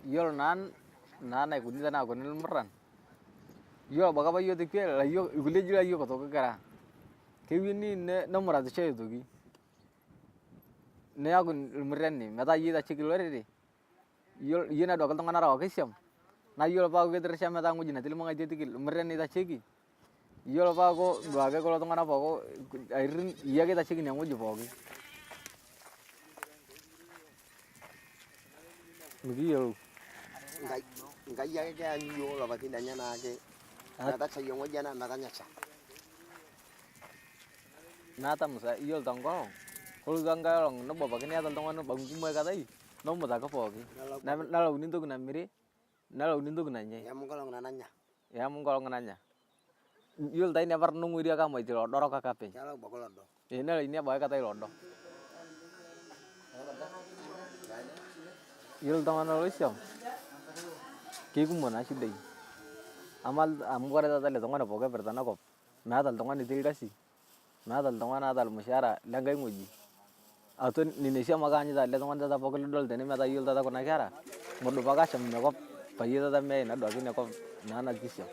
Iyiolo naa naikuni teneakuni ilmuran, iyiolo abaki apa iyiok tekwe layiok ilkulie eji layiok aitoki kira, keyiuni nemuratishoe aitoki, niyaku ilmurani metaa iyie oitasheki lorere, iyie naaduaki iltung'ana orewaki isiam, naa iyiolo paaku kitirisha metaa ng'oji netii ilmang'ati etiki ilmurani oitasheki, iyiolo paaku duake kulo tung'ana pooki airin iyie ake oitasheki ine ng'oji pooki. Mikiyiolou. Enkai ake kianyu iyiok ilapaitin lenye naake metashaiye ng'oji ena metanyasha. Naata musa iyiolo tenkolong, kolotu enkai olong nebo apake niata iltung'ana abaki kumok aikatai, nemut ake pooki, nelauni ntoki namiri, nelauni ntoki nanyai. Amu nkolong nanya. Amu nkolong nanya. Iyiolo taa inia parr neng'ori ake amaitie lodo orok ake apeny. Kelau abaki lodo. Nelauni abaki aikatai lodo. Iyiolo iltung'ana loisiam, keikumok naa shidai, amu kore taata ele tung'ani pooki oipirta enakop, meata oltung'ani otii ilkasi, meata oltung'ani oata olmushaara lenkai ng'oji, atua nenia isiam ake eanyita ele tung'ani taata pooki lidol tene metaa iyiolo taata kuna kera, modup ake ashom inakop payie taata meyai naaduake inakop naa natii isiam.